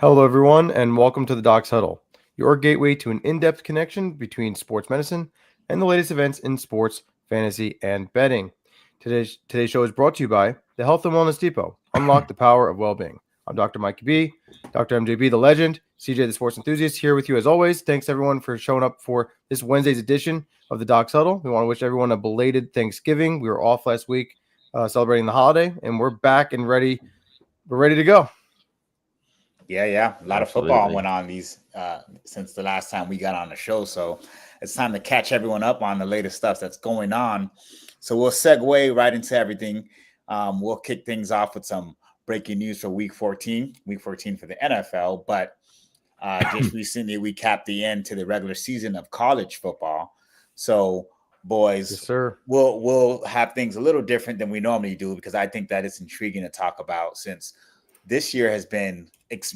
Hello, everyone, and welcome to the Docs Huddle, your gateway to an in-depth connection between sports medicine and the latest events in sports, fantasy, and betting. Today's show is brought to you by the Health and Wellness Depot. Unlock the power of well-being. I'm Dr. Mikey B, Dr. MJB, the legend, CJ, the sports enthusiast, here with you as always. Thanks, everyone, for showing up for this Wednesday's edition of the Docs Huddle. We want to wish everyone a belated Thanksgiving. We were off last week celebrating the holiday, and we're back and ready. We're ready to go. Yeah. A lot of football went on these since the last time we got on the show. So it's time to catch everyone up on the latest stuff that's going on. So we'll segue right into everything. We'll kick things off with some breaking news for week 14 for the NFL. But just recently we capped the end to the regular season of college football. So boys, Yes, sir. We'll have things a little different than we normally do, because I think that it's intriguing to talk about, since this year has been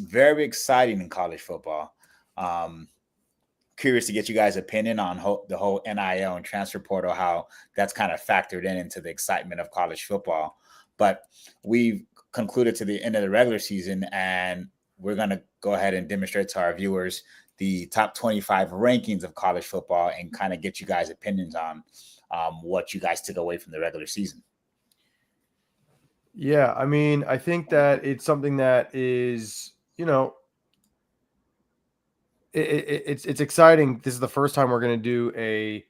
very exciting in college football. Curious to get you guys' opinion on the whole NIL and transfer portal, how that's kind of factored into the excitement of college football. But we've concluded to the end of the regular season, and we're going to go ahead and demonstrate to our viewers the top 25 rankings of college football and kind of get you guys' opinions on what you guys took away from the regular season. Yeah, I mean, I think that it's something that is, it's exciting. This is the first time we're going to do a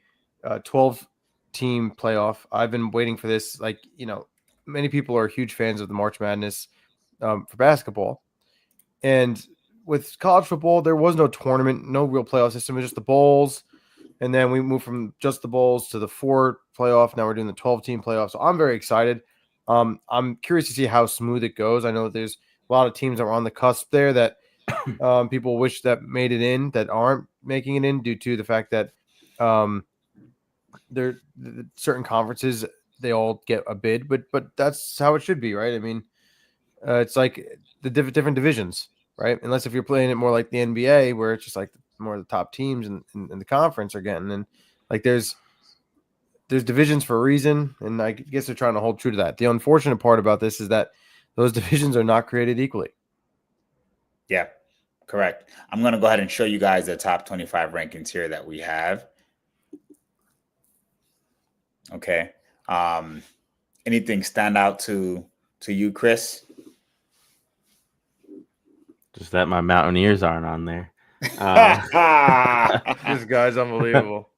12-team playoff. I've been waiting for this. Many people are huge fans of the March Madness for basketball. And with college football, there was no tournament, no real playoff system. It was just the bowls. And then we moved from just the bowls to the 4 playoff. Now we're doing the 12-team playoff. So I'm very excited. I'm curious to see how smooth it goes. I know there's a lot of teams that are on the cusp there that people wish that made it in, that aren't making it in due to the fact that there certain conferences, they all get a bid, but that's how it should be, right? I mean, it's like the different divisions, right? Unless if you're playing it more like the NBA, where it's just like more of the top teams in the conference are getting, and like there's divisions for a reason, and I guess they're trying to hold true to that. The unfortunate part about this is that those divisions are not created equally. Yeah, correct. I'm going to go ahead and show you guys the top 25 rankings here that we have. Okay. Anything stand out to you, Chris? Just that my Mountaineers aren't on there. This guy's unbelievable.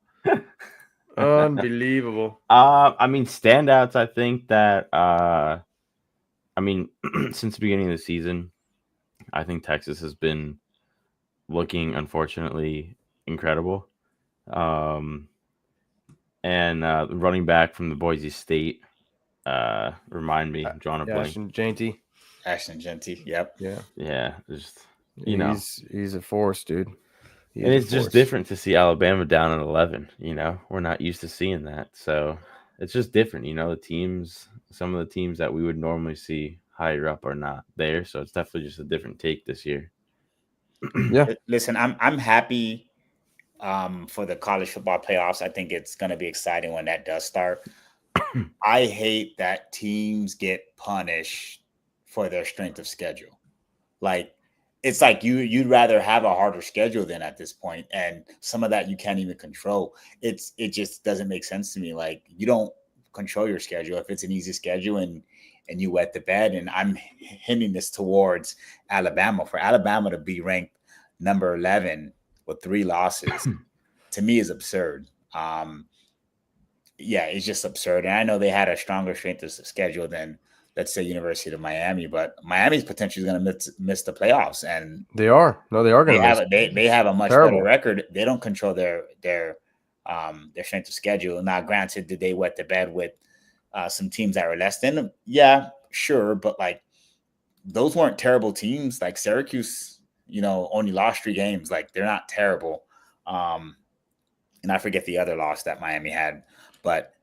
Unbelievable. I mean, standouts, I think that since the beginning of the season, I think Texas has been looking, unfortunately, incredible. And running back from the Boise State, remind me, I'm drawing a blank. Ashton Jeanty. Yep. Yeah. Just he's a force, dude. And it's just different to see Alabama down at 11. We're not used to seeing that, so it's just different. Some of the teams that we would normally see higher up are not there, so it's definitely just a different take this year. Yeah. Listen, I'm happy for the college football playoffs. I think it's going to be exciting when that does start. I hate that teams get punished for their strength of schedule. It's like you'd rather have a harder schedule than at this point, and some of that you can't even control. It just doesn't make sense to me. Like, you don't control your schedule if it's an easy schedule and you wet the bed. And I'm hinting this towards Alabama. For Alabama to be ranked number 11 with 3 losses, to me is absurd. It's just absurd. And I know they had a stronger strength of schedule than, let's say, University of Miami, but Miami's potentially going to miss the playoffs, and they are. No, they are going to. They have a much better record. They don't control their strength of schedule. Now, granted, did they wet the bed with some teams that were less than them? Yeah, sure, but like, those weren't terrible teams. Like Syracuse, only lost 3 games. Like, they're not terrible. And I forget the other loss that Miami had, but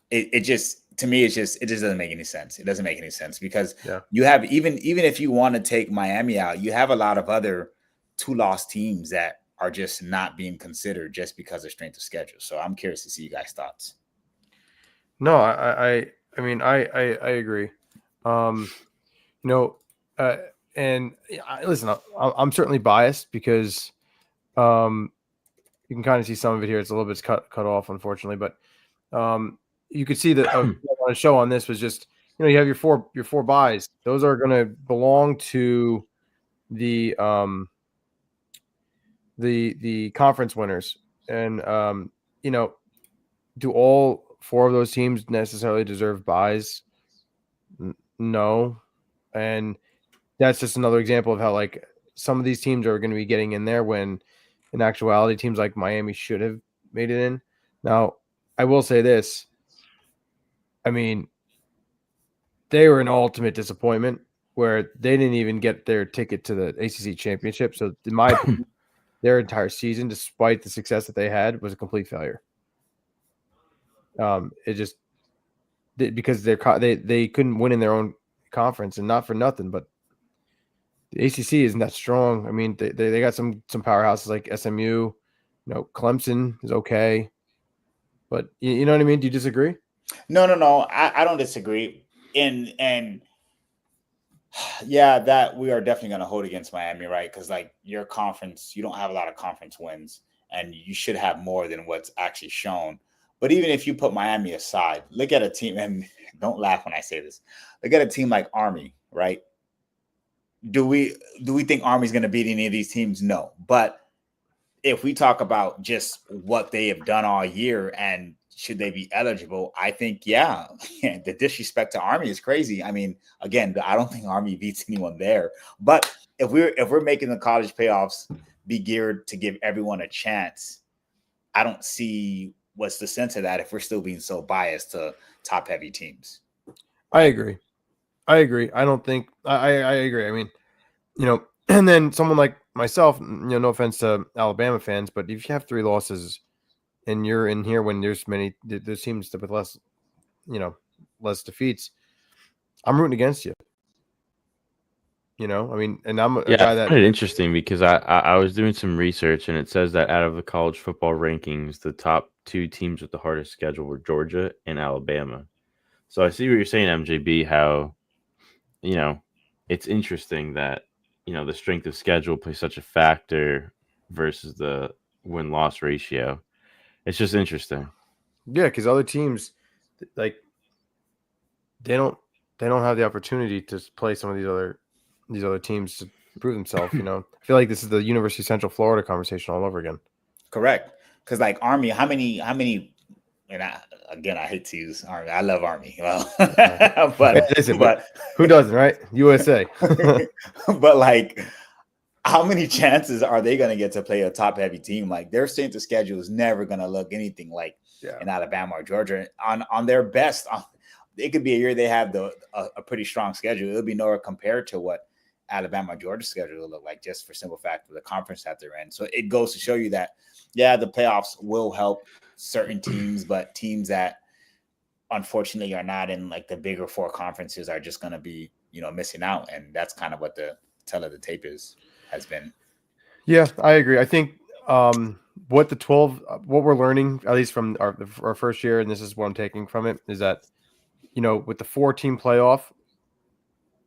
it just, to me, it just doesn't make any sense. It doesn't make any sense because you have, even if you want to take Miami out, you have a lot of other 2-loss teams that are just not being considered just because of strength of schedule. So I'm curious to see you guys' thoughts. No, I mean, I agree. And listen, I'm certainly biased because you can kind of see some of it here. It's a little bit cut off, unfortunately, but you could see that on a show on this was just, you have your four buys. Those are going to belong to the conference winners, and do all four of those teams necessarily deserve buys? No, and that's just another example of how like some of these teams are going to be getting in there when, in actuality, teams like Miami should have made it in. Now, I will say this. I mean, they were an ultimate disappointment where they didn't even get their ticket to the ACC championship. So, in my opinion, their entire season, despite the success that they had, was a complete failure. It just because they couldn't win in their own conference, and not for nothing, but the ACC isn't that strong. I mean, they got some powerhouses like SMU. Clemson is okay, but you know what I mean? Do you disagree? No. I don't disagree. And yeah, that we are definitely going to hold against Miami, right? Because like your conference, you don't have a lot of conference wins, and you should have more than what's actually shown. But even if you put Miami aside, look at a team, and don't laugh when I say this. Look at a team like Army, right? Do we think Army's going to beat any of these teams? No. But if we talk about just what they have done all year and should they be eligible, I think, yeah, the disrespect to Army is crazy. I mean, again, I don't think Army beats anyone there. But if we're making the college playoffs be geared to give everyone a chance, I don't see what's the sense of that if we're still being so biased to top heavy teams. I agree. I don't think I agree. I mean, and then someone like myself, no offense to Alabama fans, but if you have 3 losses and you're in here when there's teams with less, less defeats, I'm rooting against you. I mean, and I'm a guy that. I find it interesting because I was doing some research, and it says that out of the college football rankings, the top 2 teams with the hardest schedule were Georgia and Alabama. So I see what you're saying, MJB, how, it's interesting that, the strength of schedule plays such a factor versus the win-loss ratio. It's just interesting. Yeah, because other teams, like, they don't have the opportunity to play some of these other teams to prove themselves. I feel like this is the University of Central Florida conversation all over again. Correct, because like Army, how many? And I hate to use Army. I love Army. Well, but who doesn't, right? USA. But like, how many chances are they going to get to play a top heavy team? Like their strength of schedule is never going to look anything like in Alabama or Georgia. On their best, it could be a year they have a pretty strong schedule. It'll be nowhere compared to what Alabama or Georgia's schedule will look like, just for simple fact of the conference that they're in. So it goes to show you that, yeah, the playoffs will help certain teams, but teams that unfortunately are not in like the bigger 4 conferences are just going to be, missing out. And that's kind of what the tell of the tape has been. Yeah, I agree. I think what we're learning, at least from our first year, and this is what I'm taking from it, is that, with the 4-team playoff,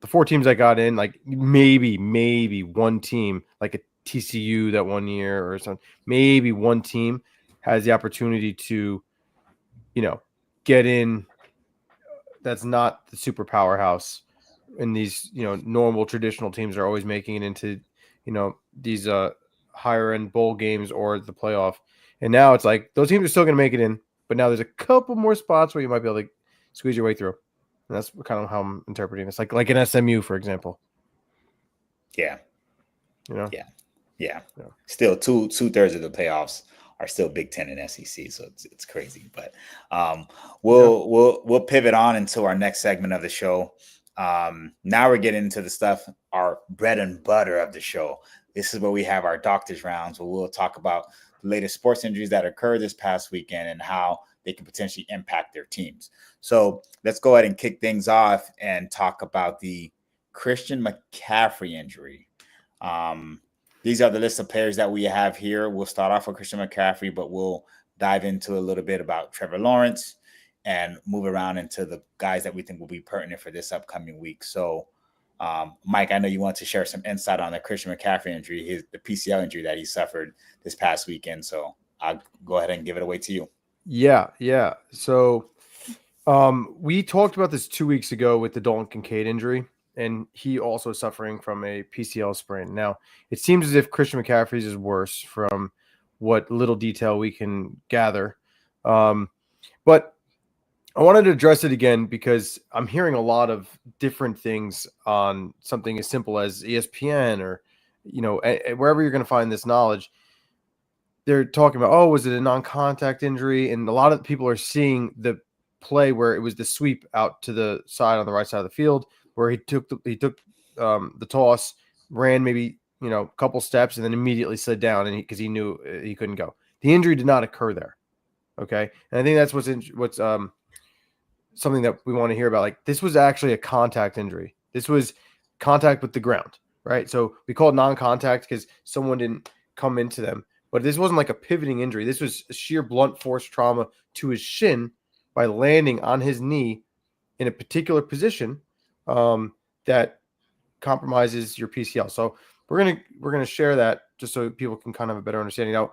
the 4 teams that got in, like maybe one team, like a TCU that 1 year or something, maybe one team has the opportunity to, get in. That's not the super powerhouse. And these, normal traditional teams are always making it into, these higher end bowl games or the playoff. And now it's like those teams are still going to make it in, but now there's a couple more spots where you might be able to squeeze your way through. And that's kind of how I'm interpreting this. Like an SMU, for example. Yeah. Yeah. Still 2/3 of the playoffs are still Big Ten and SEC, so it's crazy. But we'll pivot on into our next segment of the show. Now we're getting into the stuff, our bread and butter of the show. This is where we have our doctor's rounds, where we'll talk about the latest sports injuries that occurred this past weekend and how they can potentially impact their teams. So let's go ahead and kick things off and talk about the Christian McCaffrey injury. These are the list of players that we have here. We'll start off with Christian McCaffrey, but we'll dive into a little bit about Trevor Lawrence and move around into the guys that we think will be pertinent for this upcoming week. So Mike, I know you want to share some insight on the Christian McCaffrey injury, the PCL injury that he suffered this past weekend. So I'll go ahead and give it away to you. Yeah. So we talked about this 2 weeks ago with the Dalton Kincaid injury, and he also suffering from a PCL sprain. Now, it seems as if Christian McCaffrey's is worse from what little detail we can gather. But I wanted to address it again because I'm hearing a lot of different things on something as simple as ESPN or, wherever you're going to find this knowledge. They're talking about, oh, was it a non-contact injury? And a lot of people are seeing the play where it was the sweep out to the side on the right side of the field where he took the toss, ran maybe a couple steps, and then immediately slid down, and because he knew he couldn't go. The injury did not occur there. Okay, and I think that's what's something that we want to hear about. Like, this was actually a contact injury. This was contact with the ground, right? So we call it non-contact because someone didn't come into them. But this wasn't like a pivoting injury. This was sheer blunt force trauma to his shin by landing on his knee in a particular position that compromises your PCL. So we're gonna share that just so people can kind of have a better understanding. Now,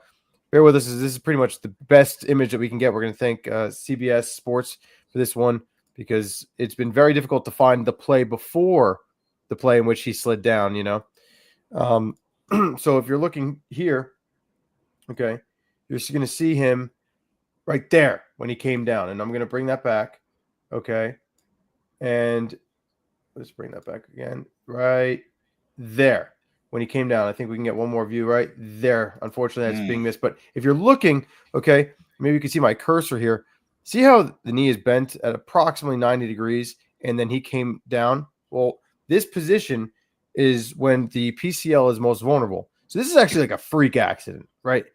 bear with us. This is pretty much the best image that we can get. We're gonna thank CBS Sports for this one because it's been very difficult to find the play before the play in which he slid down. So if you're looking here. Okay, you're going to see him right there when he came down, and I'm going to bring that back. Okay, and let's bring that back again. Right there when he came down. I think we can get one more view right there. Unfortunately, that's being missed. But if you're looking, okay, maybe you can see my cursor here. See how the knee is bent at approximately 90 degrees, and then he came down? Well, this position is when the PCL is most vulnerable. So this is actually like a freak accident, right?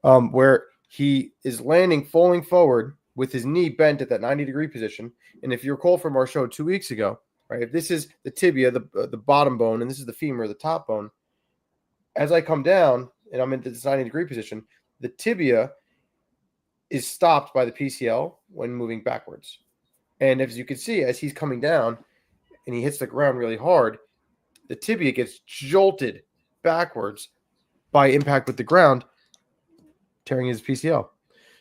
Where he is landing, falling forward with his knee bent at that 90-degree position. And if you recall from our show 2 weeks ago, right, if this is the tibia, the bottom bone, and this is the femur, the top bone, as I come down and I'm in this 90-degree position, the tibia is stopped by the PCL when moving backwards. And as you can see, as he's coming down and he hits the ground really hard, the tibia gets jolted backwards by impact with the ground, tearing his PCL.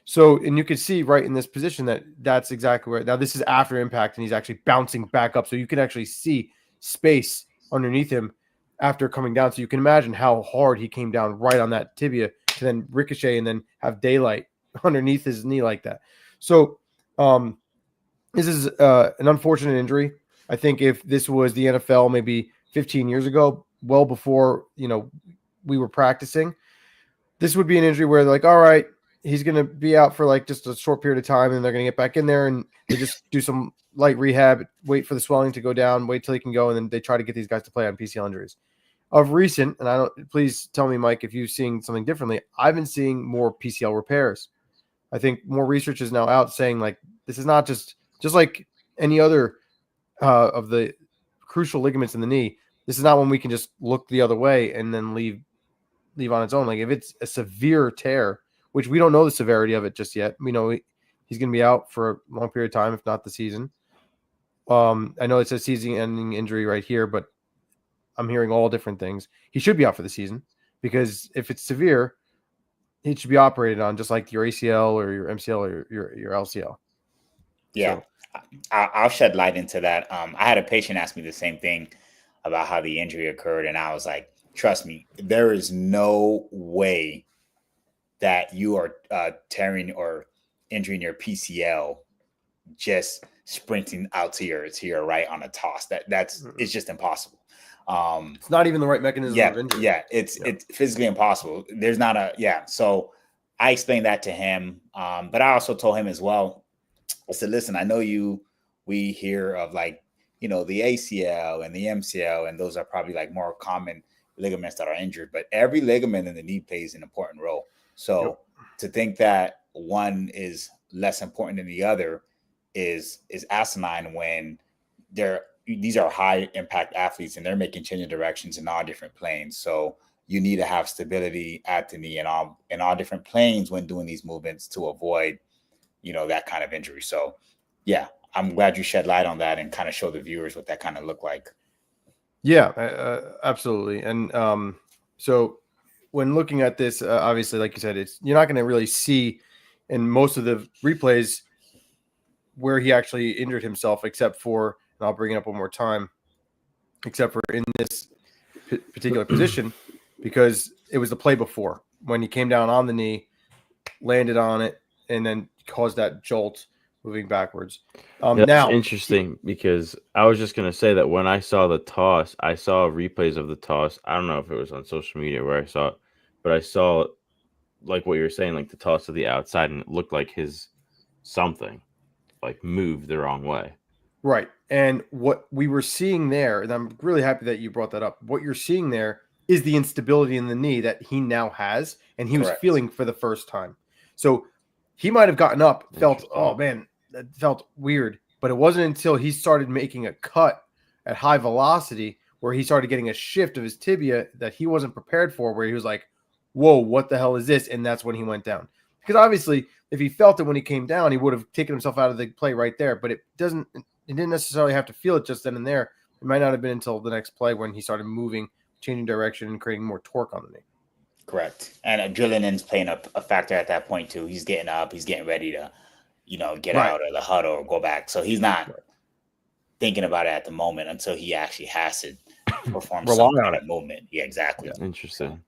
So, and you can see right in this position that's exactly where. Now, this is after impact, and he's actually bouncing back up. So you can actually see space underneath him after coming down. So you can imagine how hard he came down right on that tibia to then ricochet and then have daylight underneath his knee like that. So this is an unfortunate injury. I think if this was the NFL maybe 15 years ago, well before, we were practicing, this would be an injury where they're like, all right, he's going to be out for like just a short period of time, and they're going to get back in there and they just do some light rehab, wait for the swelling to go down, wait till he can go, and then they try to get these guys to play on PCL injuries. Of recent, and please tell me, Mike, if you've seen something differently, I've been seeing more PCL repairs. I think more research is now out saying like this is not just like any other of the crucial ligaments in the knee. This is not when we can just look the other way and then leave on its own. Like if it's a severe tear, which we don't know the severity of it just yet. We know he's going to be out for a long period of time, if not the season. I know it says season-ending injury right here, but I'm hearing all different things. He should be out for the season because if it's severe, he should be operated on just like your ACL or your MCL or your LCL. Yeah, so I'll shed light into that. I had a patient ask me the same thing about how the injury occurred, and I was like, trust me, there is no way that you are tearing or injuring your PCL just sprinting out to your right on a toss. That's it's just impossible. It's not even the right mechanism of injury. Yeah, it's physically impossible. There's not so I explained that to him. But I also told him as well, I said, listen, I know we hear of like, the ACL and the MCL, and those are probably like more common ligaments that are injured, but every ligament in the knee plays an important role. So to think that one is less important than the other is asinine when these are high impact athletes and they're making changing directions in all different planes. So you need to have stability at the knee and all different planes when doing these movements to avoid, that kind of injury. So yeah, I'm glad you shed light on that and kind of show the viewers what that kind of looked like. Yeah, absolutely. And so when looking at this, obviously, like you said, you're not going to really see in most of the replays where he actually injured himself, except for, and I'll bring it up one more time, except for in this particular position, because it was the play before when he came down on the knee, landed on it, and then caused that jolt moving backwards. That's Now, interesting because I was just gonna say that when I saw the toss, I saw replays of the toss. I don't know if it was on social media where I saw it, but I saw like what you were saying, like the toss to the outside, and it looked like his something like moved the wrong way. Right. And what we were seeing there, and I'm really happy that you brought that up. What you're seeing there is the instability in the knee that he now has, and he was feeling for the first time. So he might have gotten up, felt, oh man, that felt weird. But it wasn't until he started making a cut at high velocity where he started getting a shift of his tibia that he wasn't prepared for, where he was like, whoa, what the hell is this? And that's when he went down. Because obviously, if he felt it when he came down, he would have taken himself out of the play right there. But it didn't necessarily have to feel it just then and there. It might not have been until the next play when he started moving, changing direction, and creating more torque on the knee. Correct. And adrenaline's playing a factor at that point too. He's getting up. He's getting ready to, get out of the huddle or go back. So he's not thinking about it at the moment until he actually has to perform some kind of movement. Yeah, exactly. Yeah. Interesting.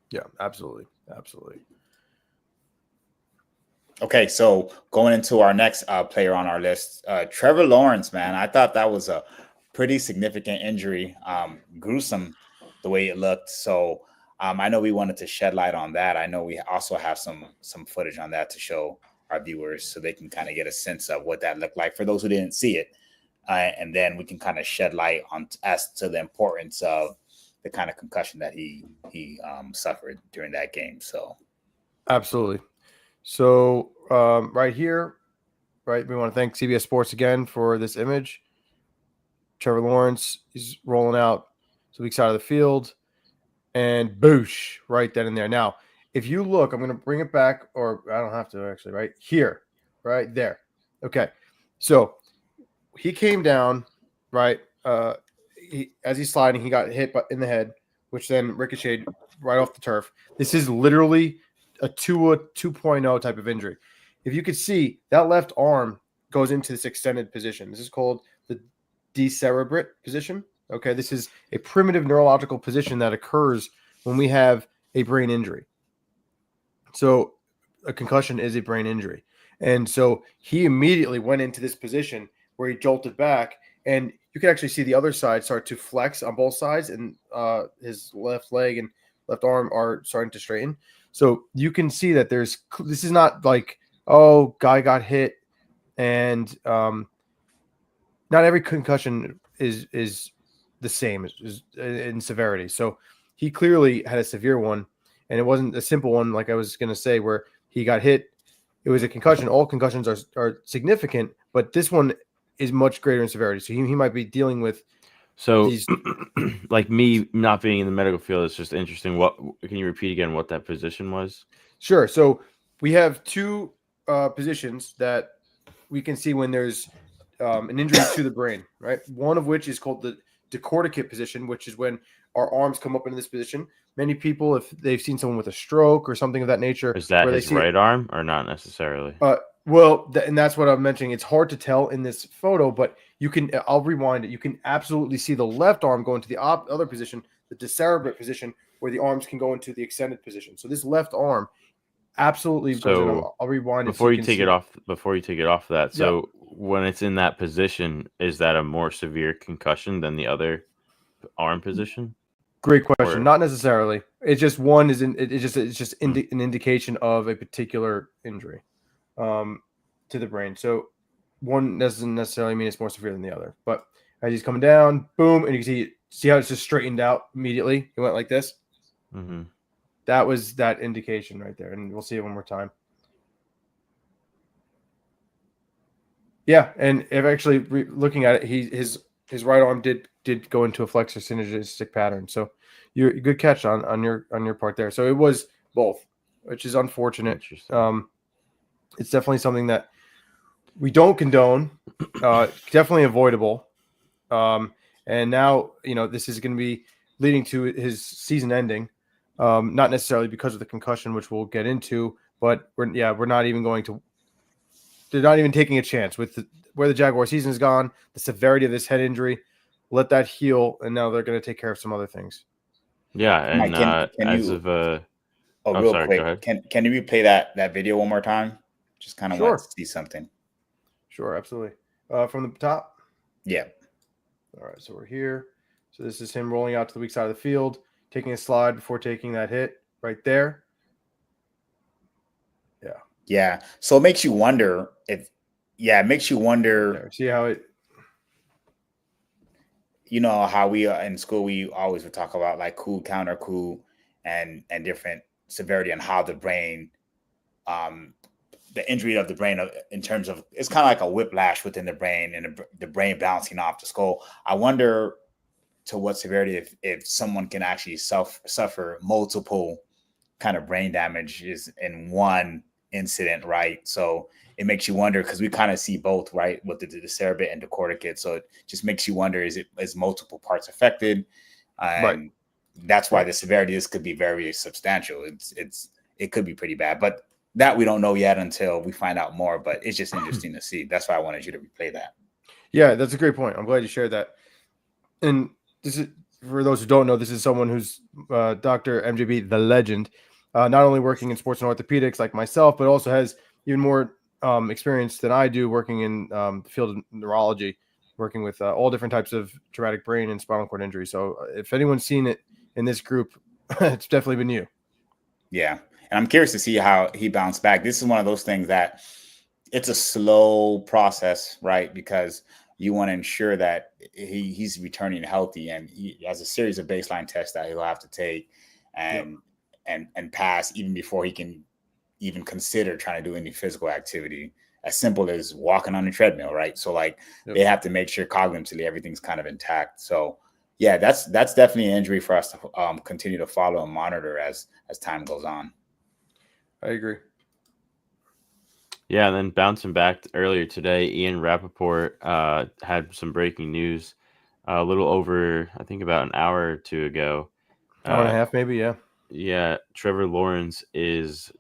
Yeah, absolutely. Absolutely. Okay, so going into our next player on our list, Trevor Lawrence, man. I thought that was a pretty significant injury. Gruesome the way it looked. So I know we wanted to shed light on that. I know we also have some footage on that to show our viewers so they can kind of get a sense of what that looked like for those who didn't see it. And then we can kind of shed light on as to the importance of the kind of concussion that he suffered during that game. So absolutely. So right here, right, we want to thank CBS Sports again for this image. Trevor Lawrence is rolling out to the weak side of the field, and boosh, right then and there. Now, if you look, I'm going to bring it back, or I don't have to actually, right here, right there. Okay, so he came down, right, as he's sliding, he got hit in the head, which then ricocheted right off the turf. This is literally a 2.0 type of injury. If you could see, that left arm goes into this extended position. This is called the decerebrate position. Okay, this is a primitive neurological position that occurs when we have a brain injury. So a concussion is a brain injury. And so he immediately went into this position where he jolted back, and you can actually see the other side start to flex on both sides, and his left leg and left arm are starting to straighten. So you can see that this is not like, oh, guy got hit, and not every concussion is the same in severity. So he clearly had a severe one, and it wasn't a simple one like I was going to say where he got hit. It was a concussion. All concussions are significant, but this one is much greater in severity. So he might be dealing with these. Like me not being in the medical field, it's just interesting. What can you repeat again what that position was? Sure. So we have two positions that we can see when there's an injury to the brain, right? One of which is called the decorticate position, which is when our arms come up into this position. Many people, if they've seen someone with a stroke or something of that nature, is that his right arm or not necessarily? Well, and that's what I'm mentioning. It's hard to tell in this photo, but you can. I'll rewind it. You can absolutely see the left arm go into the other position, the decerebrate position, where the arms can go into the extended position. So this left arm absolutely. So I'll rewind it before you take it off. Before you take it off that, so when it's in that position, is that a more severe concussion than the other arm position? Great question. Not necessarily. It's just one is it's just an indication of a particular injury to the brain. So one doesn't necessarily mean it's more severe than the other. But as he's coming down, boom, and you can see how it's just straightened out immediately. It went like this. Mm-hmm. That was that indication right there, and we'll see it one more time. Yeah, and if actually looking at it, his right arm did go into a flexor synergistic pattern. So you're good catch on your part there. So it was both, which is unfortunate. It's definitely something that we don't condone. Definitely avoidable. And And now, this is going to be leading to his season ending. Not necessarily because of the concussion, which we'll get into, but we're not even going to. They're not even taking a chance with where the Jaguar season is gone, the severity of this head injury. Let that heal, and now they're going to take care of some other things. Yeah, and Mike, can as you? of real sorry, quick, go ahead. can you replay that video one more time? Just kind of want to see something. Sure, absolutely. From the top. Yeah. All right, so we're here. So this is him rolling out to the weak side of the field, taking a slide before taking that hit right there. Yeah. Yeah. So it makes you wonder See how it. How we in school, we always would talk about like cool, counter cool, and different severity and how the brain, the injury of the brain in terms of, it's kind of like a whiplash within the brain and the brain bouncing off the skull. I wonder to what severity if someone can actually suffer multiple kind of brain damages in one incident, right? So it makes you wonder, because we kind of see both, right, with the cerebellum and the corticate. So it just makes you wonder, is multiple parts affected? And right. That's why the severity of this could be very substantial. It could be pretty bad, but that we don't know yet until we find out more. But it's just interesting to see. That's why I wanted you to replay that. Yeah, that's a great point. I'm glad you shared that. And this is, for those who don't know, this is someone who's Dr. MJB, the legend, not only working in sports and orthopedics like myself, but also has even more experience than I do working in the field of neurology, working with all different types of traumatic brain and spinal cord injury. So if anyone's seen it in this group, it's definitely been you. Yeah. And I'm curious to see how he bounced back. This is one of those things that it's a slow process, right? Because you want to ensure that he's returning healthy, and he has a series of baseline tests that he'll have to take and pass even before he can even consider trying to do any physical activity, as simple as walking on a treadmill, right? So they have to make sure cognitively everything's kind of intact. So yeah, that's definitely an injury for us to continue to follow and monitor as time goes on. I agree. Yeah, and then bouncing back earlier today, Ian Rappaport had some breaking news a little over, I think about an hour or two ago. Hour and a half, maybe, yeah. Yeah, Trevor Lawrence is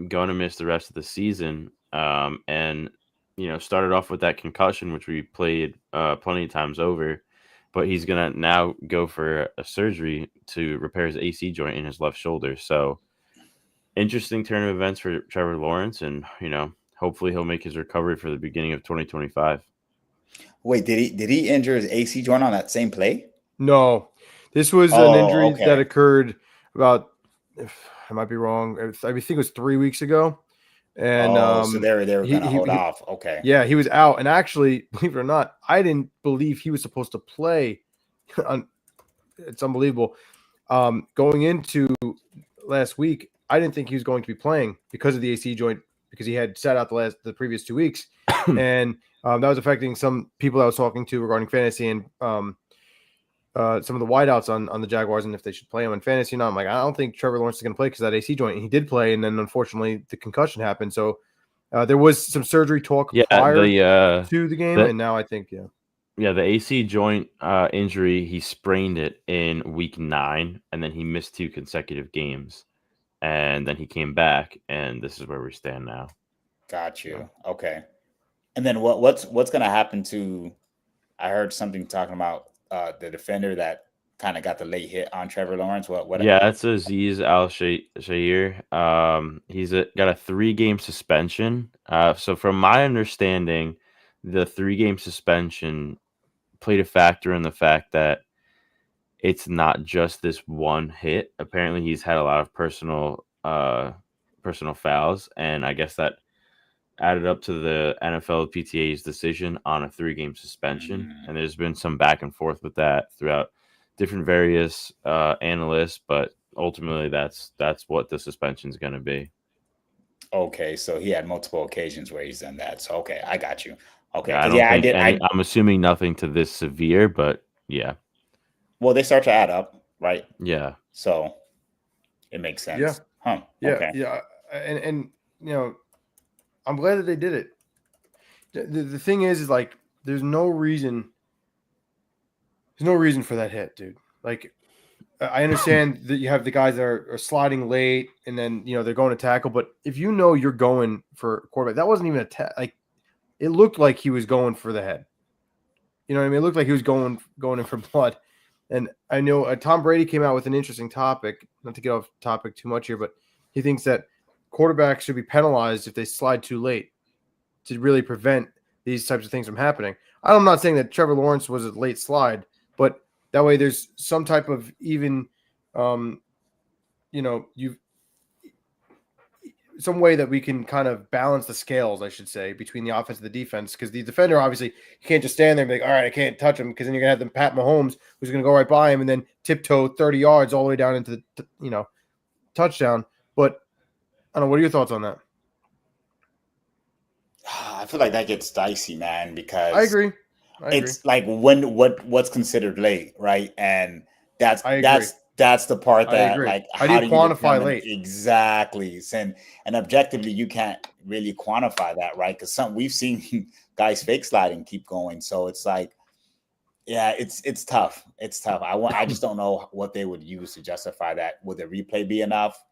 going to miss the rest of the season. And, started off with that concussion, which we played plenty of times over. But he's going to now go for a surgery to repair his AC joint in his left shoulder. So interesting turn of events for Trevor Lawrence. And, hopefully he'll make his recovery for the beginning of 2025. Wait, did he injure his AC joint on that same play? No, this was an injury that occurred about, I might be wrong, I think it was 3 weeks ago. And so they were going to hold off. Okay. Yeah, he was out. And actually, believe it or not, I didn't believe he was supposed to play. It's unbelievable. Going into last week, I didn't think he was going to be playing because of the AC joint, because he had sat out the previous 2 weeks. And that was affecting some people I was talking to regarding fantasy and some of the wideouts on the Jaguars and if they should play him in fantasy. And I'm like, I don't think Trevor Lawrence is going to play because of that AC joint. And he did play, and then unfortunately the concussion happened. So there was some surgery talk prior to the game, and now I think Yeah, the AC joint injury, he sprained it in week 9, and then he missed 2 consecutive games, and then he came back, and this is where we stand now. Got you. Okay. And then what's going to happen to? I heard something talking about the defender that kind of got the late hit on Trevor Lawrence. What? Yeah, that's Azeez Al-Shaair. He's got a 3-game suspension. So from my understanding, the 3-game suspension played a factor in the fact that it's not just this one hit. Apparently, he's had a lot of personal fouls, and I guess that added up to the NFL PTA's decision on a 3-game suspension. And there's been some back and forth with that throughout different various analysts, but ultimately that's what the suspension is going to be. Okay, so he had multiple occasions where he's done that. So okay, I got you. Okay, yeah, I'm assuming nothing to this severe, but yeah. Well, they start to add up, right? Yeah. So it makes sense. Yeah. Huh. Yeah. Okay. Yeah. And I'm glad that they did it. The thing is like, there's no reason. There's no reason for that hit, dude. Like, I understand that you have the guys that are sliding late and then, they're going to tackle. But if you're going for quarterback, that wasn't even like, it looked like he was going for the head. You know what I mean? It looked like he was going in for blood. And I know Tom Brady came out with an interesting topic, not to get off topic too much here, but he thinks that quarterbacks should be penalized if they slide too late to really prevent these types of things from happening. I'm not saying that Trevor Lawrence was a late slide, but that way there's some type of even, some way that we can kind of balance the scales, I should say, between the offense and the defense. Because the defender, obviously, you can't just stand there and be like, all right, I can't touch him, because then you're going to have them Pat Mahomes, who's going to go right by him and then tiptoe 30 yards all the way down into the, touchdown. But I don't know. What are your thoughts on that? I feel like that gets dicey, man, because I agree. It's like what's considered late, right? And that's the part that, like, how do you quantify late? Exactly. And objectively, you can't really quantify that, right? Because we've seen guys fake sliding keep going. So it's like, yeah, it's tough. It's tough. I just don't know what they would use to justify that. Would the replay be enough?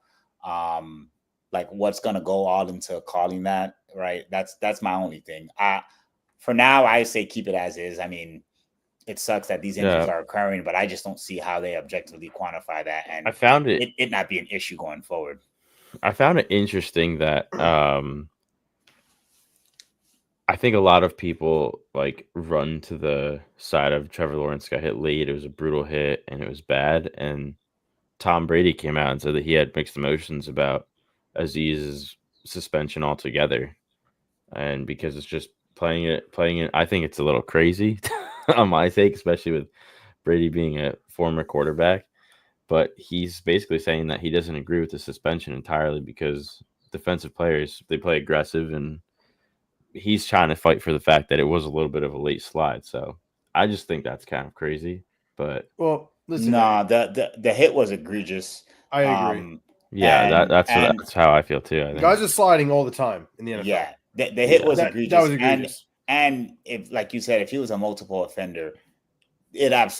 Like, what's gonna go all into calling that, right? That's my only thing. For now, I say keep it as is. I mean, it sucks that these injuries are occurring, but I just don't see how they objectively quantify that. And I found it not be an issue going forward. I found it interesting that I think a lot of people like run to the side of Trevor Lawrence got hit late. It was a brutal hit and it was bad. And Tom Brady came out and said that he had mixed emotions about Aziz's suspension altogether. And because it's just playing it, I think it's a little crazy on my take, especially with Brady being a former quarterback. But he's basically saying that he doesn't agree with the suspension entirely because defensive players, they play aggressive, and he's trying to fight for the fact that it was a little bit of a late slide. So I just think that's kind of crazy. But listen, the hit was egregious. I agree. That's how I feel too. I think guys are sliding all the time in the NFL. Yeah, the hit was egregious. That was egregious. And if, like you said, if he was a multiple offender, he had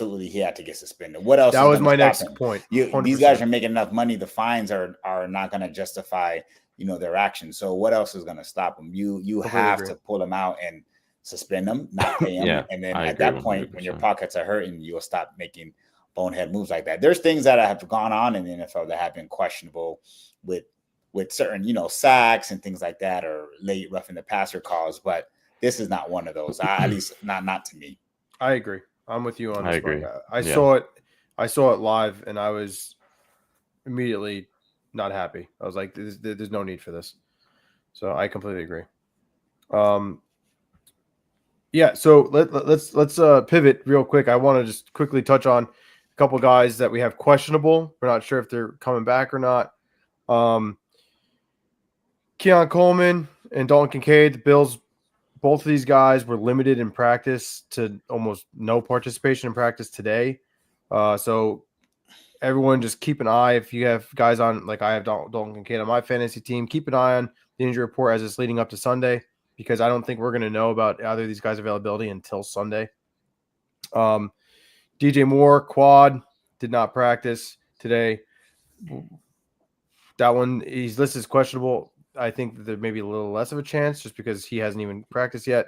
to get suspended. What else? That was my next point. These guys are making enough money. The fines are not going to justify, their actions. So what else is going to stop them? You have to pull them out and suspend them, not pay them. Yeah, and then at that point, 100%. When your pockets are hurting, you'll stop making bonehead moves like that. There's things that have gone on in the NFL that have been questionable with certain, sacks and things like that, or late roughing the passer calls. But this is not one of those. At least not to me. I agree. I'm with you on this. I agree. I saw it live, and I was immediately not happy. I was like, there's no need for this. So I completely agree. Yeah. So let's pivot real quick. I want to just quickly touch on a couple guys that we have questionable. We're not sure if they're coming back or not. Keon Coleman and Dalton Kincaid, the Bills. Both of these guys were limited in practice to almost no participation in practice today. So everyone just keep an eye. If you have guys on, like I have Dalton Kincaid on my fantasy team, keep an eye on the injury report as it's leading up to Sunday, because I don't think we're going to know about either of these guys' availability until Sunday. DJ Moore, quad, did not practice today. That one, he's listed as questionable. I think that there may be a little less of a chance just because he hasn't even practiced yet.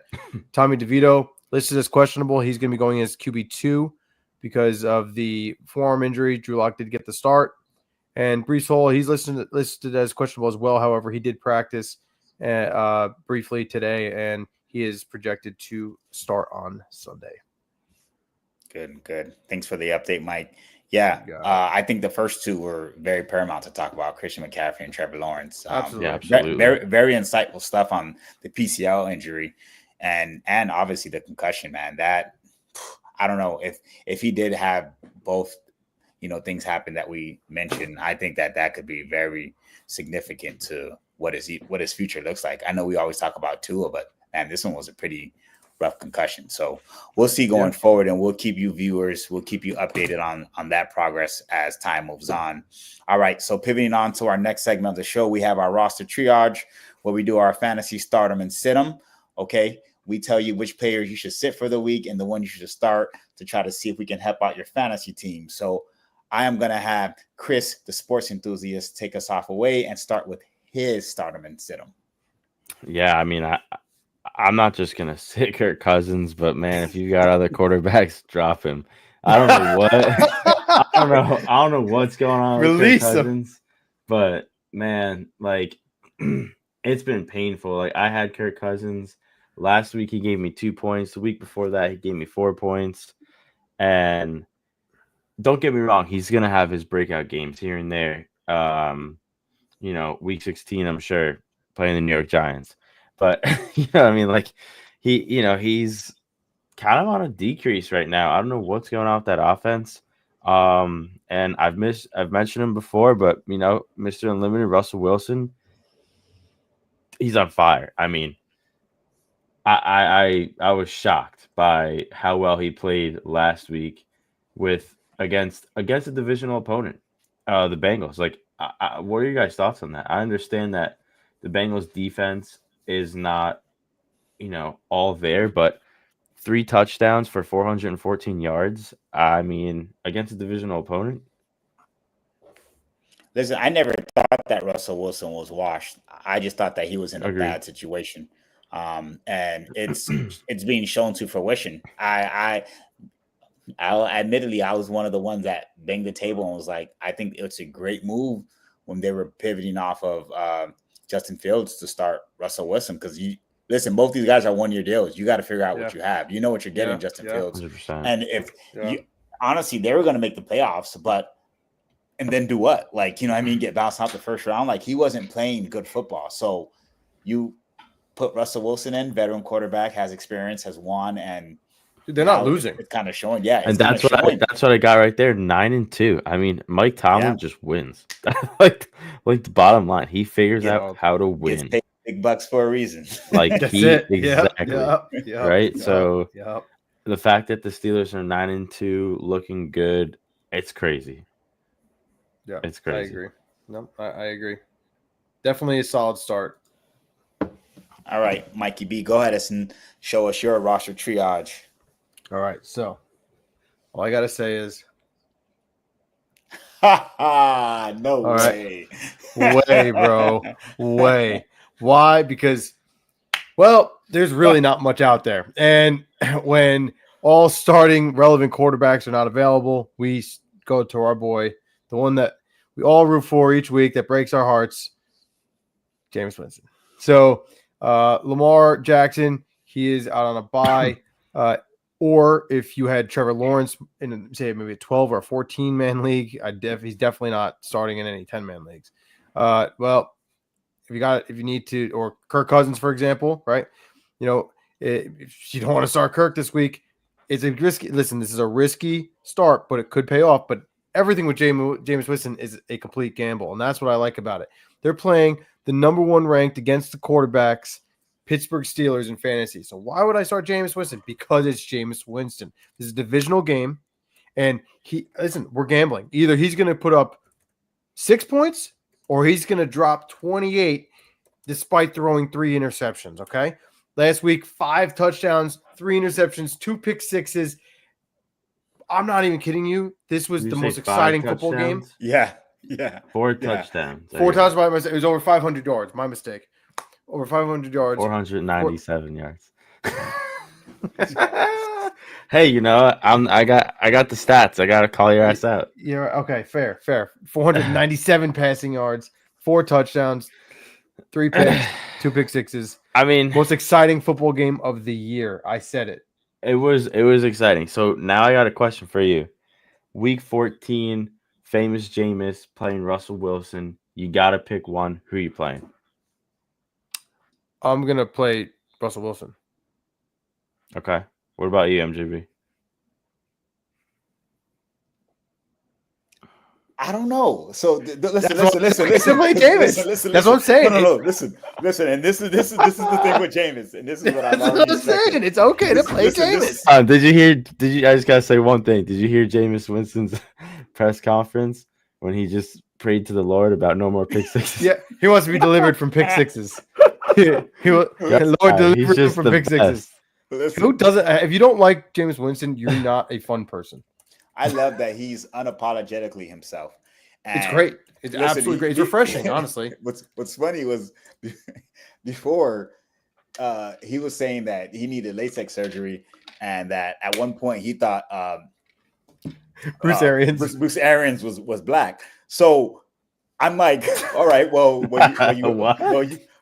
Tommy DeVito listed as questionable. He's going to be going as QB2 because of the forearm injury. Drew Lock did get the start. And Breece Hall, he's listed as questionable as well. However, he did practice briefly today, and he is projected to start on Sunday. Good. Thanks for the update, Mike. Yeah, I think the first two were very paramount to talk about, Christian McCaffrey and Trevor Lawrence. Absolutely. Very, very insightful stuff on the PCL injury and obviously the concussion, man. That, I don't know, if he did have both, things happen that we mentioned, I think that could be very significant to what his future looks like. I know we always talk about Tua, but man, this one was a pretty rough concussion. So we'll see going forward, and we'll keep you viewers, we'll keep you updated on that progress as time moves on. All right. So pivoting on to our next segment of the show, we have our roster triage where we do our fantasy start 'em and sit 'em. Okay. We tell you which players you should sit for the week and the one you should start to try to see if we can help out your fantasy team. So I am going to have Chris, the sports enthusiast, take us off away and start with his start him and sit him. Yeah, I mean, I'm not just gonna sit Kirk Cousins, but man, if you got other quarterbacks, drop him. I don't know what I don't know what's going on with Kirk Cousins, but man, like it's been painful. Like I had Kirk Cousins last week, he gave me 2 points. The week before that, he gave me 4 points. And don't get me wrong, he's gonna have his breakout games here and there. Week 16, I'm sure, playing the New York Giants. But I mean, like he's kind of on a decrease right now. I don't know what's going on with that offense. And I've mentioned him before, but Mr. Unlimited Russell Wilson, he's on fire. I mean, I was shocked by how well he played last week against a divisional opponent, the Bengals. Like, what are your guys' thoughts on that? I understand that the Bengals defense is not, all there, but 3 touchdowns for 414 yards. I mean, against a divisional opponent. Listen, I never thought that Russell Wilson was washed. I just thought that he was in a bad situation. And it's being shown to fruition. I admittedly, I was one of the ones that banged the table and was like, I think it's a great move when they were pivoting off of Justin Fields to start Russell Wilson, because listen, both these guys are 1-year deals. You got to figure out what you have. You know what you're getting, Justin Fields. 100%. And if honestly, they were going to make the playoffs, and then do what? Like, get bounced out the first round. Like, he wasn't playing good football. So you put Russell Wilson in, veteran quarterback, has experience, has won, and they're not losing. It's kind of showing. Yeah. And that's what I got right there. 9-2. I mean, Mike Tomlin just wins. like the bottom line, he figures out how to win. Gets paid big bucks for a reason. Like exactly. Yep. Right. So the fact that the Steelers are 9-2, looking good, it's crazy. Yeah, it's crazy. I agree. No, I agree. Definitely a solid start. All right, Mikey B, go ahead and show us your roster triage. All right, so all I gotta say is, no way, way, bro, way. Why? Because, well, there's really not much out there, and when all starting relevant quarterbacks are not available, we go to our boy, the one that we all root for each week, that breaks our hearts, Jameis Winston. So Lamar Jackson, he is out on a bye. Or if you had Trevor Lawrence in, say, maybe a 12 or a 14-man league, he's definitely not starting in any 10-man leagues. Well, if you need to, or Kirk Cousins, for example, right? If you don't want to start Kirk this week, it's a risky. Listen, this is a risky start, but it could pay off. But everything with Jameis Winston is a complete gamble, and that's what I like about it. They're playing the number 1 ranked against the quarterbacks, Pittsburgh Steelers, in fantasy. So why would I start Jameis Winston? Because it's Jameis Winston. This is a divisional game, and we're gambling. Either he's going to put up 6 points or he's going to drop 28 despite throwing 3 interceptions, okay? Last week, 5 touchdowns, 3 interceptions, 2 pick sixes. I'm not even kidding you. This was the most exciting football game. Yeah. 4 touchdowns. 4 touchdowns by mistake. It was over 500 yards. My mistake. Over 500 yards. 497 yards. Hey, I got the stats. I got to call your ass out. Yeah. Okay. Fair. 497 passing yards, 4 touchdowns, 3 picks, 2 pick sixes. I mean, most exciting football game of the year. I said it. It was exciting. So now I got a question for you. Week 14, famous Jameis playing Russell Wilson. You got to pick one. Who are you playing? I'm going to play Russell Wilson. Okay. What about you, MJB? I don't know. So listen. Play Jameis. Listen. That's what I'm saying. No. Listen. And this is the thing with Jameis. And this is what I'm saying. It's okay to play Jameis. I just gotta say one thing. Did you hear Jameis Winston's press conference when he just prayed to the Lord about no more pick sixes? Yeah, he wants to be delivered from pick sixes. Lord delivered him from pick sixes. Listen, Who doesn't? If you don't like Jameis Winston, you're not a fun person. I love that he's unapologetically himself. And it's great. It's listen, absolutely great. It's refreshing, honestly. What's funny was before he was saying that he needed LASIK surgery, and that at one point he thought Bruce Arians. Bruce Arians was black. So I'm like, all right, well,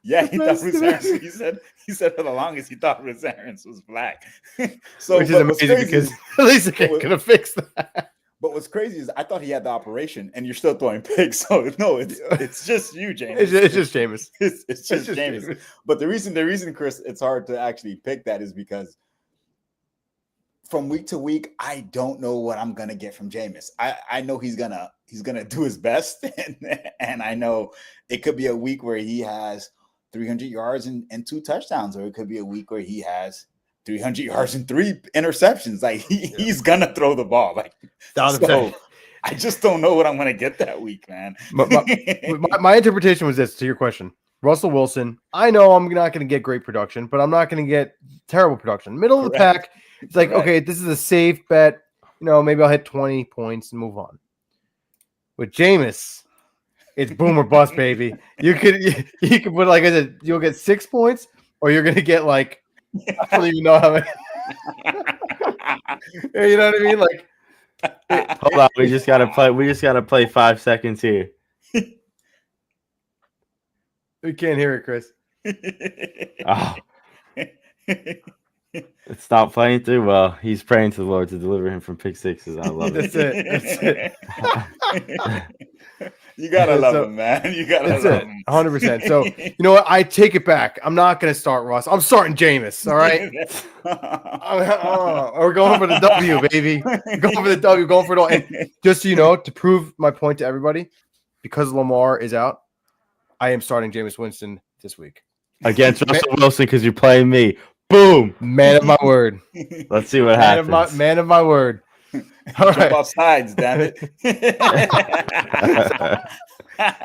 yeah, he thought Bruce Arians. He said for the longest he thought Bruce Arians was black. So which is amazing because at least ain't gonna fix that. But what's crazy is I thought he had the operation, and you're still throwing picks. So no, it's just you, James. It's just Jameis. It's just James. But the reason, Chris, it's hard to actually pick that is because from week to week, I don't know what I'm gonna get from Jameis. I know he's gonna do his best, and I know it could be a week where he has 300 yards and 2 touchdowns, or it could be a week where he has 300 yards and 3 interceptions. Like he's gonna throw the ball. Like so, I just don't know what I'm gonna get that week, man. My interpretation was this to your question. Russell Wilson, I know I'm not going to get great production, but I'm not going to get terrible production. Middle of the pack, it's like, okay, this is a safe bet. Maybe I'll hit 20 points and move on. With Jameis, it's boom or bust, baby. You could put, like I said, you'll get 6 points, or you're going to get like, I don't even know how many. You know what I mean? Like, hold on, we just gotta play 5 seconds here. We can't hear it, Chris. Oh. It stopped playing through. Well, he's praying to the Lord to deliver him from pick sixes. I love it. That's it. You gotta love him, man. You gotta love him. 100%. So you know what? I take it back. I'm not gonna start Russ. I'm starting Jameis. All right. We're going for the W, baby. Going for the W. Going for it all. And just so you know, to prove my point to everybody, because Lamar is out, I am starting Jameis Winston this week against Russell Wilson because you're playing me. Boom, man of my word. Let's see what happens. Man of my word. All right. Off sides, damn it.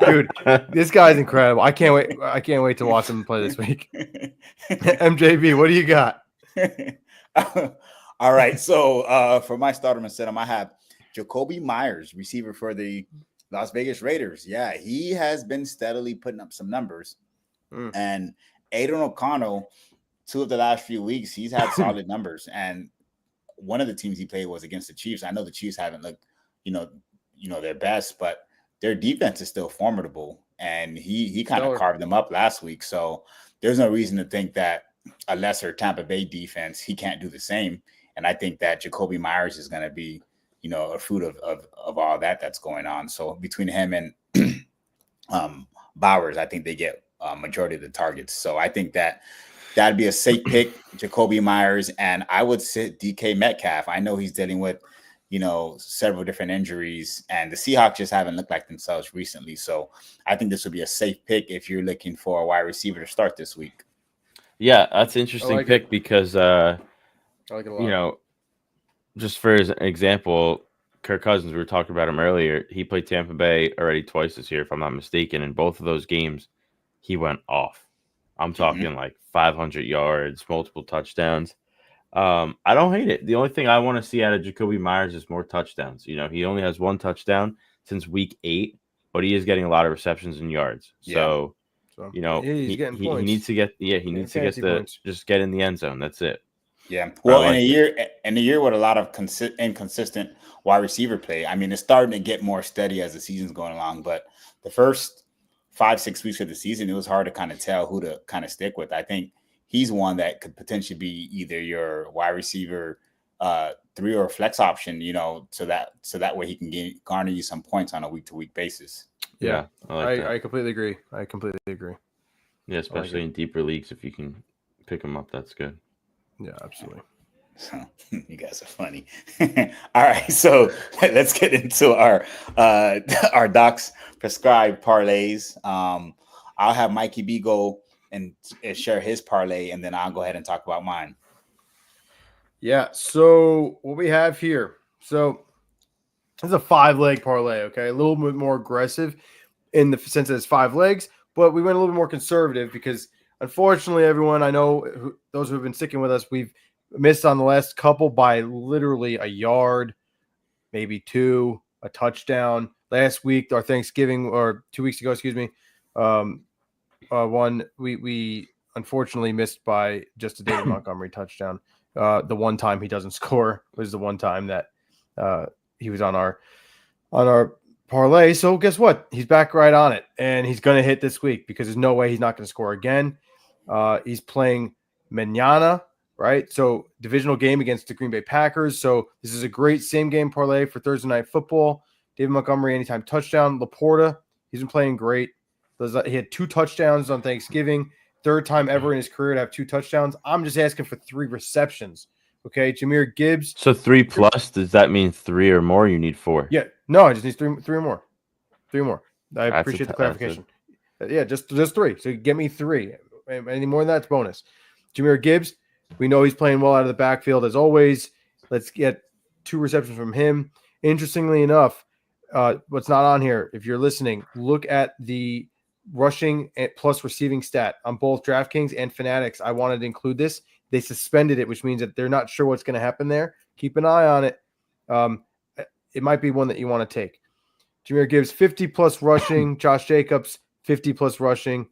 Dude, this guy's incredible. I can't wait to watch him play this week. MJB, what do you got? All right. So for my starter instead, I have Jacoby Myers, receiver for the Las Vegas Raiders. Yeah, he has been steadily putting up some numbers. And Aiden O'Connell, 2 of the last few weeks, he's had solid numbers. And one of the teams he played was against the Chiefs. I know the Chiefs haven't looked, their best, but their defense is still formidable. And he kind of carved them up last week. So there's no reason to think that a lesser Tampa Bay defense, he can't do the same. And I think that Jacoby Myers is going to be, a fruit of all that's going on. So between him and Bowers, I think they get a majority of the targets. So I think that'd be a safe pick, Jacoby Myers. And I would sit DK Metcalf. I know he's dealing with, several different injuries, and the Seahawks just haven't looked like themselves recently. So I think this would be a safe pick if you're looking for a wide receiver to start this week. Yeah, that's an interesting pick because, I like it a lot. Just for example, Kirk Cousins, we were talking about him earlier. He played Tampa Bay already twice this year, if I'm not mistaken. In both of those games, he went off. I'm talking like 500 yards, multiple touchdowns. I don't hate it. The only thing I want to see out of Jacoby Myers is more touchdowns. He only has 1 touchdown since week 8, but he is getting a lot of receptions and yards. Yeah. So he needs to get just get in the end zone. That's it. Yeah. Well, in a year with a lot of inconsistent wide receiver play, I mean, it's starting to get more steady as the season's going along. But the first 5-6 weeks of the season, it was hard to kind of tell who to kind of stick with. I think he's one that could potentially be either your wide receiver 3 or a flex option, so that way he can garner you some points on a week-to-week basis. Yeah, I completely agree. Yeah, especially in deeper leagues, if you can pick him up, that's good. Yeah, absolutely. So you guys are funny. All right, so let's get into our docs prescribed parlays. I'll have Mikey B go and share his parlay, and then I'll go ahead and talk about mine. Yeah. So what we have here. So this is a 5-leg parlay. Okay, a little bit more aggressive in the sense that it's 5 legs, but we went a little bit more conservative because, unfortunately, everyone, I know those who have been sticking with us, we've missed on the last couple by literally a yard, maybe 2, a touchdown. Last week, or Thanksgiving, or 2 weeks ago, excuse me, one we unfortunately missed by just a David Montgomery touchdown. The one time he doesn't score was the one time that he was on our parlay. So guess what? He's back right on it, and he's going to hit this week because there's no way he's not going to score again. He's playing Manana, right? So divisional game against the Green Bay Packers. So this is a great same game parlay for Thursday Night Football. David Montgomery, anytime touchdown. Laporta, he's been playing great. He had 2 touchdowns on Thanksgiving. Third time ever in his career to have 2 touchdowns. I'm just asking for 3 receptions. Okay, Jahmyr Gibbs. So 3 plus, does that mean 3 or more? You need 4. Yeah, no, I just need 3 or more. 3 more. I appreciate the clarification. Yeah, just 3. So get me 3. Any more than that's bonus. Jahmyr Gibbs, we know he's playing well out of the backfield as always. Let's get 2 receptions from him. Interestingly enough, what's not on here, if you're listening, look at the rushing plus receiving stat on both DraftKings and Fanatics. I wanted to include this. They suspended it, which means that they're not sure what's going to happen there. Keep an eye on it. It might be one that you want to take. Jahmyr Gibbs, 50 plus rushing. Josh Jacobs, 50 plus rushing.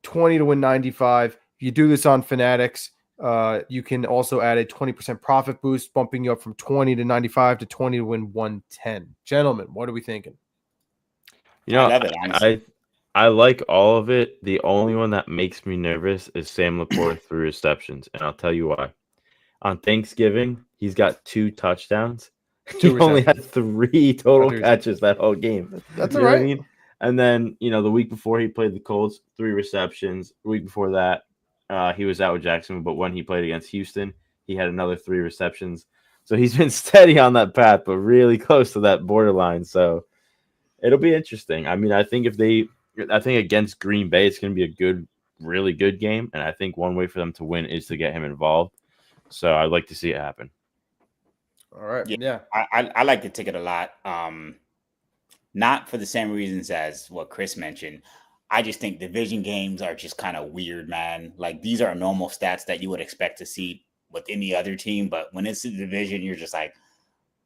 20 to win 95. If you do this on Fanatics, you can also add a 20% profit boost, bumping you up from 20 to 95 to 20 to win 110. Gentlemen, what are we thinking? You know, I like all of it. The only one that makes me nervous is Sam Laporta 3 receptions, and I'll tell you why. On Thanksgiving, he's got 2 touchdowns. He only had 3 total catches that whole game. That's all right. I mean? And then, the week before he played the Colts, 3 receptions. The week before that, he was out with Jacksonville, but when he played against Houston, he had another 3 receptions. So he's been steady on that path, but really close to that borderline. So it'll be interesting. I mean, I think against Green Bay, it's going to be a really good game. And I think one way for them to win is to get him involved. So I'd like to see it happen. All right. Yeah. I like the ticket a lot. Not for the same reasons as what Chris mentioned. I just think division games are just kind of weird, man. Like, these are normal stats that you would expect to see with any other team. But when it's a division, you're just like,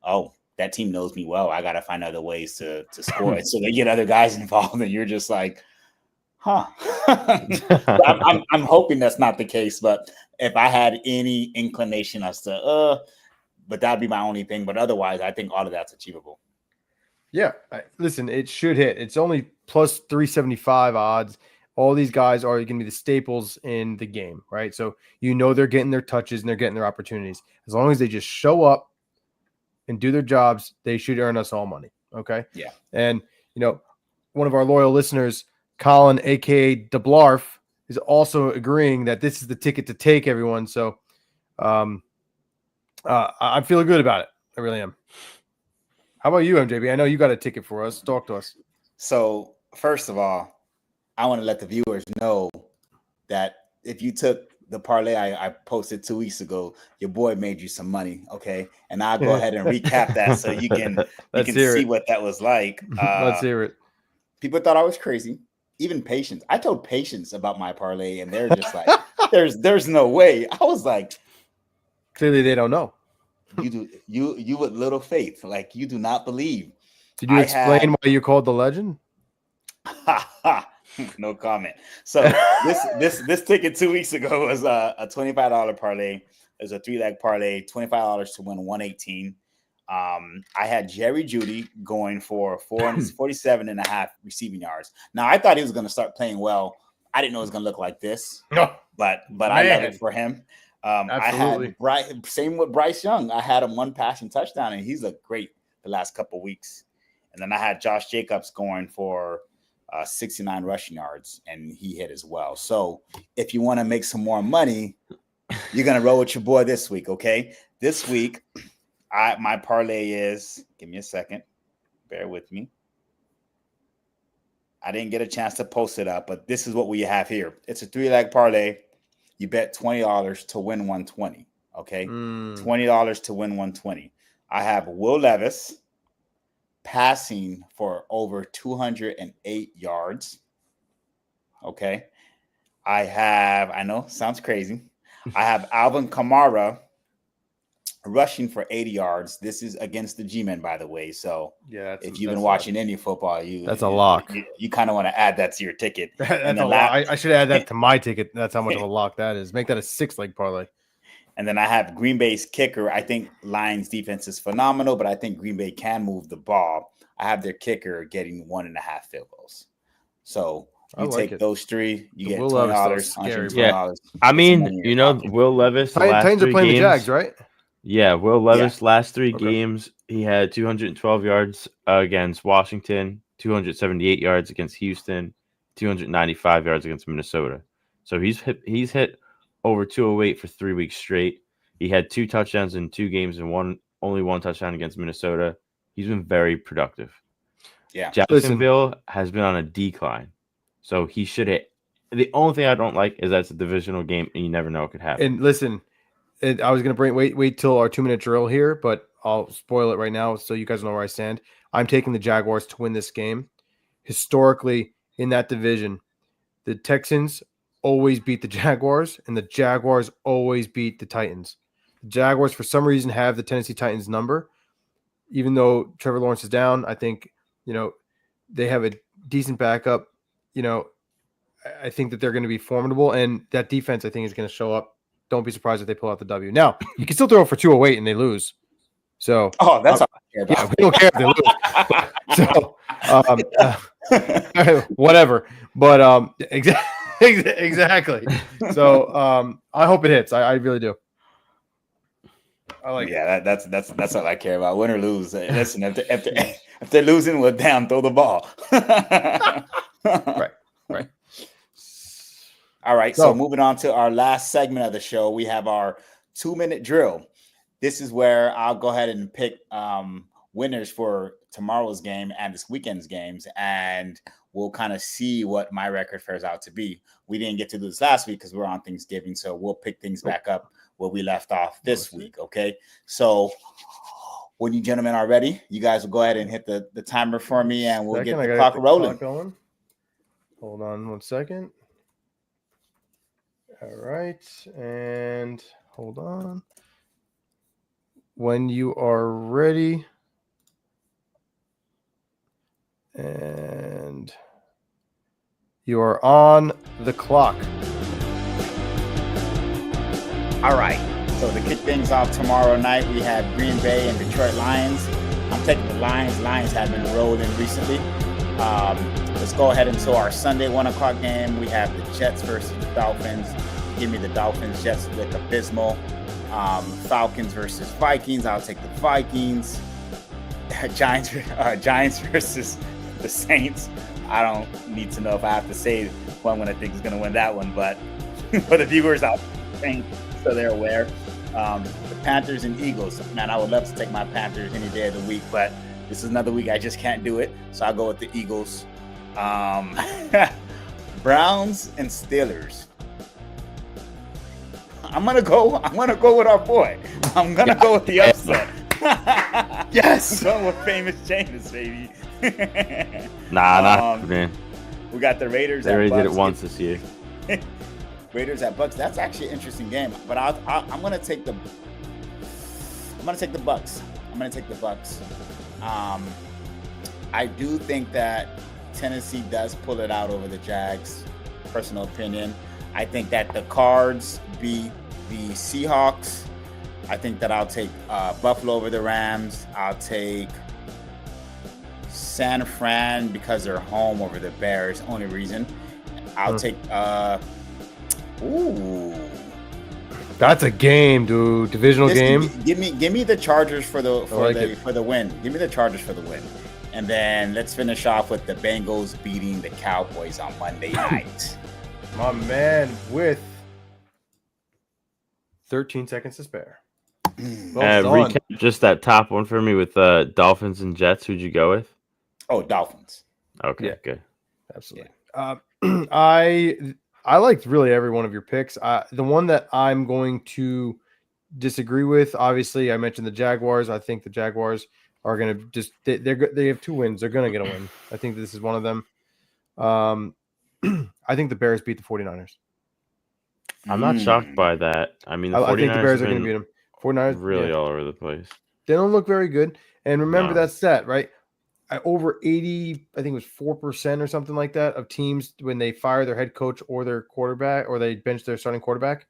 oh, that team knows me well. I got to find other ways to score it. So they get other guys involved, and you're just like, huh. I'm hoping that's not the case. But if I had any inclination as to, but that'd be my only thing. But otherwise, I think all of that's achievable. Yeah. Listen, it should hit. It's only plus 375 odds. All these guys are going to be the staples in the game, right? So they're getting their touches and they're getting their opportunities. As long as they just show up and do their jobs, they should earn us all money. Okay. Yeah. And, one of our loyal listeners, Colin, a.k.a. DeBlarf, is also agreeing that this is the ticket to take, everyone. So I'm feeling good about it. I really am. How about you, MJB? I know you got a ticket for us. Talk to us. So, first of all, I want to let the viewers know that if you took the parlay I posted 2 weeks ago, your boy made you some money, okay? And I'll go ahead and recap that so you can see what that was like. Let's hear it. People thought I was crazy. Even Patience. I told Patience about my parlay, and they're just like, "There's no way." I was like, clearly they don't know. You with little faith, like you do not believe. Did you explain why you called the legend? No comment. So this ticket 2 weeks ago was a $25 parlay. It was a 3-leg parlay, $25 to win 118. I had Jerry Jeudy going for 47.5 receiving yards. Now I thought he was going to start playing well. I didn't know it was going to look like this. No, but I love it for him. Absolutely. I had same with Bryce Young. I had him 1 passing touchdown, and he's looked great the last couple of weeks. And then I had Josh Jacobs going for 69 rushing yards, and he hit as well. So if you want to make some more money, you're gonna roll with your boy this week. Okay, this week, my parlay is. Give me a second. Bear with me. I didn't get a chance to post it up, but this is what we have here. It's a 3-leg parlay. You bet $20 to win 120. Okay, $20 to win 120. I have Will Levis passing for over 208 yards. Okay. I know, sounds crazy. I have Alvin Kamara rushing for 80 yards. This is against the G-Men, by the way. So yeah, if you've been watching any football, that's a lock. You kind of want to add that to your ticket. That's a lock. I should add that to my ticket. That's how much of a lock that is. Make that a 6-leg parlay. And then I have Green Bay's kicker. I think Lions defense is phenomenal, but I think Green Bay can move the ball. I have their kicker getting 1.5 field goals. So you take those three, you get $20, $120. Yeah, I mean, Will Levis. Titans are playing the Jags, right? Yeah, Will Levis last 3 games, he had 212 yards against Washington, 278 yards against Houston, 295 yards against Minnesota. So he's hit over 208 for 3 weeks straight. He had 2 touchdowns in 2 games and only 1 touchdown against Minnesota. He's been very productive. Yeah, Jacksonville has been on a decline, so he should hit. The only thing I don't like is that it's a divisional game, and you never know what could happen. And listen, I was gonna wait till our 2-minute drill here, but I'll spoil it right now so you guys know where I stand. I'm taking the Jaguars to win this game. Historically, in that division, the Texans always beat the Jaguars, and the Jaguars always beat the Titans. The Jaguars, for some reason, have the Tennessee Titans number. Even though Trevor Lawrence is down, I think, they have a decent backup. I think that they're going to be formidable, and that defense, I think, is going to show up. Don't be surprised if they pull out the W. Now, you can still throw for 208 and they lose. So, that's all I care about. Yeah, we don't care if they lose. So, whatever. But exactly. So, I hope it hits. I really do. I like. Yeah, that's all I care about. Win or lose. Listen, if they're losing, well, damn, throw the ball. Right. All right. So moving on to our last segment of the show, we have our 2-minute drill. This is where I'll go ahead and pick winners for tomorrow's game and this weekend's games, and we'll kind of see what my record fares out to be. We didn't get to do this last week because we're on Thanksgiving, so we'll pick things back up where we left off this week. Okay. So when you gentlemen are ready, you guys will go ahead and hit the timer for me, and we'll get the clock rolling. Hold on 1 second. All right. And hold on. When you are ready. And you are on the clock. All right. So to kick things off tomorrow night, we have Green Bay and Detroit Lions. I'm taking the Lions. Lions have been rolling recently. Let's go ahead into our Sunday 1 o'clock game. We have the Jets versus the Dolphins. Give me the Dolphins. Jets look abysmal. Falcons versus Vikings. I'll take the Vikings. Giants versus the Saints. I don't need to know if I have to say who I'm going to think is going to win that one, but for the viewers out there, so they're aware. The Panthers and Eagles. Man, I would love to take my Panthers any day of the week, but this is another week I just can't do it, so I'll go with the Eagles. Browns and Steelers. I'm gonna go with our boy. I'm gonna go with the upset. Yes, I'm going with famous Jameis, baby. Nah, man. We got the Raiders. They already did it once this year. Raiders at Bucks. That's actually an interesting game. But I'm gonna take the Bucks. I do think that Tennessee does pull it out over the Jags. Personal opinion. I think that the Cards beat the Seahawks. I think that I'll take Buffalo over the Rams. I'll take San Fran because they're home over the Bears. Only reason. I'll take. That's a game, dude. Divisional game. Give me the Chargers for the win. Give me the Chargers for the win. And then let's finish off with the Bengals beating the Cowboys on Monday night. My man with 13 seconds to spare. Recap just that top one for me with Dolphins and Jets. Who'd you go with? Oh, Dolphins. Okay, yeah. Good. Absolutely. Yeah. I liked really every one of your picks. The one that I'm going to disagree with, obviously, I mentioned the Jaguars. I think the Jaguars are going to just they have 2 wins. They're going to get a win. I think this is one of them. I think the Bears beat the 49ers. I'm not shocked by that. I mean, the 49ers I think the Bears are have going to been beat them. 49ers really all over the place. They don't look very good. And remember No. that stat, right? Over 80, I think it was 4% or something like that of teams when they fire their head coach or their quarterback or they bench their starting quarterback,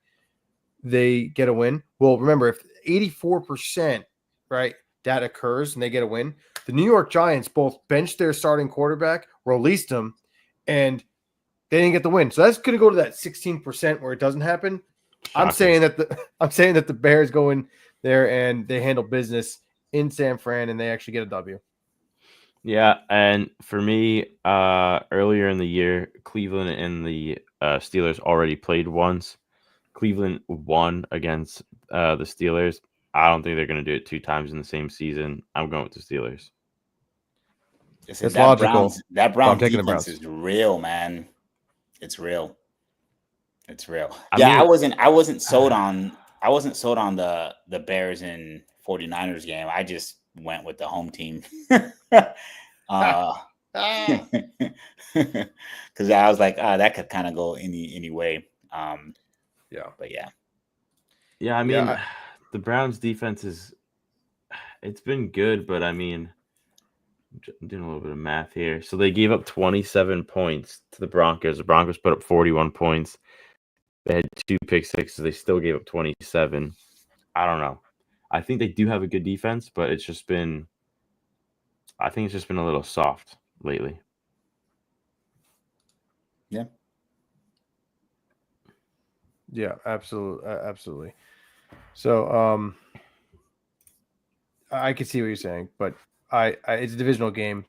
they get a win. Well, remember, if 84%, right, that occurs and they get a win, the New York Giants both benched their starting quarterback, released him, and they didn't get the win. So that's going to go to that 16% where it doesn't happen. I'm saying that the Bears go in there and they handle business in San Fran and they actually get a W. Yeah, and for me, earlier in the year, Cleveland and the Steelers already played once. Cleveland won against the Steelers. I don't think they're going to do it 2 times in the same season. I'm going with the Steelers. It's logical. That Browns defense is real, man. It's real. I wasn't sold on the Bears and 49ers game. I just went with the home team. Because I was like, that could kind of go any way. But yeah. I mean, the Browns defense it's been good, but I mean, I'm doing a little bit of math here. So they gave up 27 points to the Broncos. The Broncos put up 41 points. They had 2 pick sixes. They still gave up 27. I don't know. I think they do have a good defense, but I think it's just been a little soft lately. Yeah. Yeah, absolutely. So, I can see what you're saying, but it's a divisional game.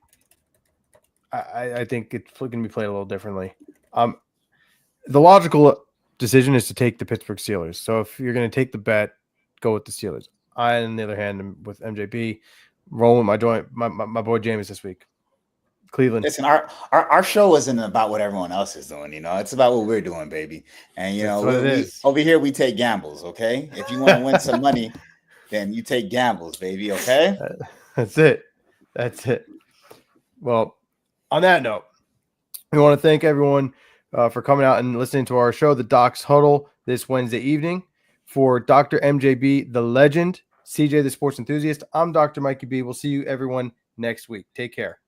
I think it's going to be played a little differently. The logical decision is to take the Pittsburgh Steelers. So if you're going to take the bet, go with the Steelers. I, on the other hand, am with MJB, rolling my boy James this week. Cleveland. Listen, our show isn't about what everyone else is doing. It's about what we're doing, baby. And over here we take gambles. Okay, if you want to win some money, then you take gambles, baby. Okay, that's it. Well, on that note, we want to thank everyone for coming out and listening to our show, The Doc's Huddle, this Wednesday evening. For Dr. MJB, the legend, CJ, the sports enthusiast, I'm Dr. Mikey B. We'll see you everyone next week. Take care.